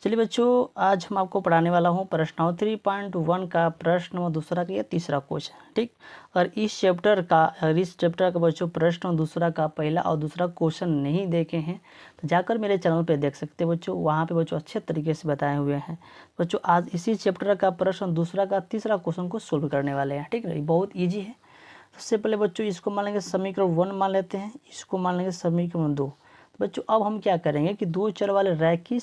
चलिए बच्चों, आज हम आपको पढ़ाने वाला हूँ प्रश्नोत्तरी 3.1 का प्रश्न दूसरा का, ये तीसरा क्वेश्चन, ठीक। और इस चैप्टर का बच्चों प्रश्न दूसरा का पहला और दूसरा क्वेश्चन नहीं देखे हैं तो जाकर मेरे चैनल पे देख सकते हैं बच्चों। वहाँ पे बच्चों अच्छे तरीके से बताए हुए हैं बच्चों। आज इसी चैप्टर का प्रश्न दूसरा का तीसरा क्वेश्चन को सोल्व करने वाले हैं, ठीक है। बहुत ईजी है। सबसे पहले बच्चों इसको मान लेंगे समीकरण 1 मान लेते हैं, इसको मान लेंगे समीकरण 2। तो बच्चों अब हम क्या करेंगे कि दो चर वाले रैखिक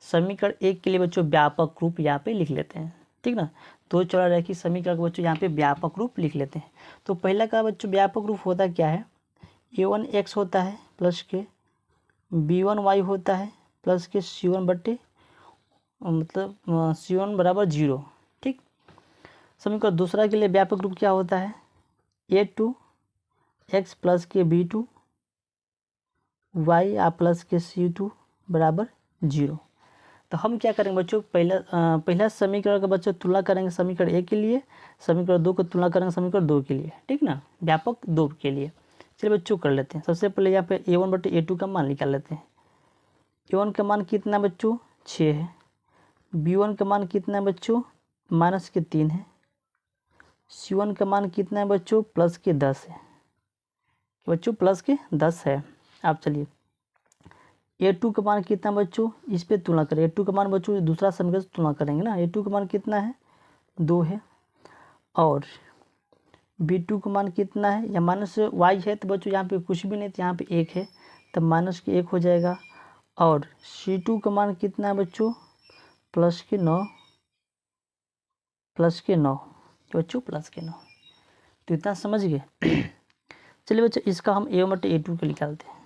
समीकरण एक के लिए बच्चों व्यापक रूप यहाँ पे लिख लेते हैं, ठीक ना। दो चर वाला रैखिक समीकरण को बच्चों यहाँ पे व्यापक रूप लिख लेते हैं। तो पहला का बच्चों व्यापक रूप होता क्या है, a1x होता है प्लस के b1y होता है प्लस के c1 बट्टे मतलब c1 बराबर 0, ठीक। समीकरण दूसरा के लिए व्यापक रूप क्या होता है, a2x प्लस के b2 y आ प्लस के c2 बराबर 0। तो हम क्या करेंगे बच्चों, पहला समीकरण का बच्चों तुलना करेंगे समीकरण एक के लिए, समीकरण 2 को तुलना करेंगे समीकरण 2 के लिए, ठीक ना, व्यापक 2 के लिए। चलिए बच्चों कर लेते हैं। सबसे पहले यहाँ पे a1 बटे a2 का मान निकाल लेते हैं। a1 का मान कितना बच्चों 6 है, b1 का मान कितना है बच्चों -3 है, c1 का मान कितना है बच्चों +10 है, बच्चों +10 है। आप चलिए a2 का मान कितना बच्चों, इस पे तुलना करें। a2 का मान बच्चों दूसरा समीकरण से तुलना करेंगे ना। a2 का मान कितना है 2 है, और b2 का मान कितना है, या -y है तो बच्चों यहाँ पे कुछ भी नहीं, तो यहाँ पे 1 है तब -1 हो जाएगा। और c2 का मान कितना है बच्चों +9 बच्चों +9। तो इतना समझ गए। चलिए बच्चों इसका हम a1 बटे a2 को निकालते हैं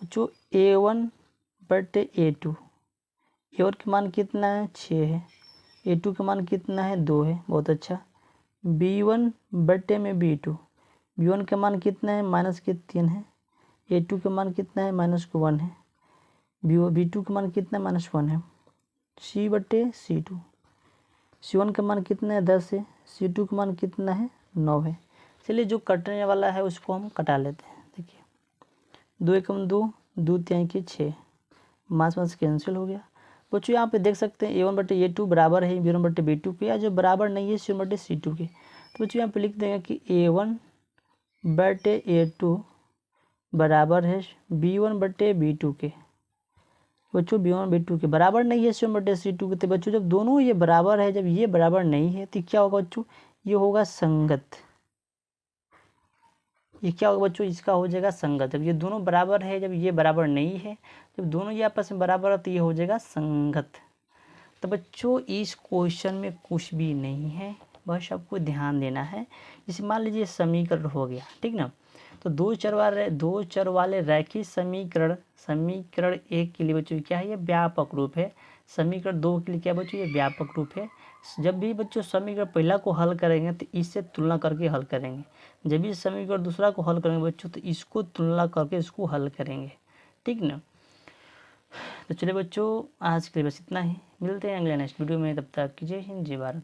बच्चों। a1 बटे a2, a1 का मान कितना है 6 है, a2 का मान कितना है 2 है, बहुत अच्छा। b1 बटे में b2, b1 का मान कितना है -3 है, a2 का मान कितना है -1 है, b2 का मान कितना है -1 है। c बटे c2, c1 का मान कितना है 10 है, c2 का मान कितना है 9 है। चलिए जो कटने वाला है उसको हम कटा लेते हैं। देखिए 2 एकम 2, 2 3 के 6, मास कैंसिल हो गया बच्चों। यहाँ पे देख सकते हैं a1 बटे a2 बराबर है b1 बटे b2 के, या जो बराबर नहीं है c1 बटे c2 के। तो बच्चों यहाँ पे लिख देंगे कि a1 बटे a2 बराबर है b1 बटे b2 के। बच्चों b1 b2 के बराबर नहीं है c1 बटे c2 के। तो बच्चों जब दोनों ये बराबर है, जब ये बराबर नहीं है तो क्या होगा बच्चों, ये होगा संगत। ये क्या होगा बच्चों, इसका हो जाएगा संगत। जब ये दोनों बराबर है, जब ये बराबर नहीं है, जब दोनों ये आपस में बराबर है तो ये हो जाएगा संगत। तो बच्चों इस क्वेश्चन में कुछ भी नहीं है, बस आपको ध्यान देना है। जैसे मान लीजिए समीकरण हो गया, ठीक ना। तो दो चर वाले रैखिक समीकरण एक के लिए बच्चों क्या है, ये व्यापक रूप है। समीकरण 2 के लिए क्या बच्चों, ये व्यापक रूप है। जब भी बच्चों समीकरण पहला को हल करेंगे तो इससे तुलना करके हल करेंगे, जब भी समीकरण दूसरा को हल करेंगे बच्चों तो इसको तुलना करके इसको हल करेंगे, ठीक ना। तो चलिए बच्चों आज के लिए बस इतना ही, मिलते हैं अगले नेक्स्ट वीडियो में। तब तक जय हिंद जय भारत।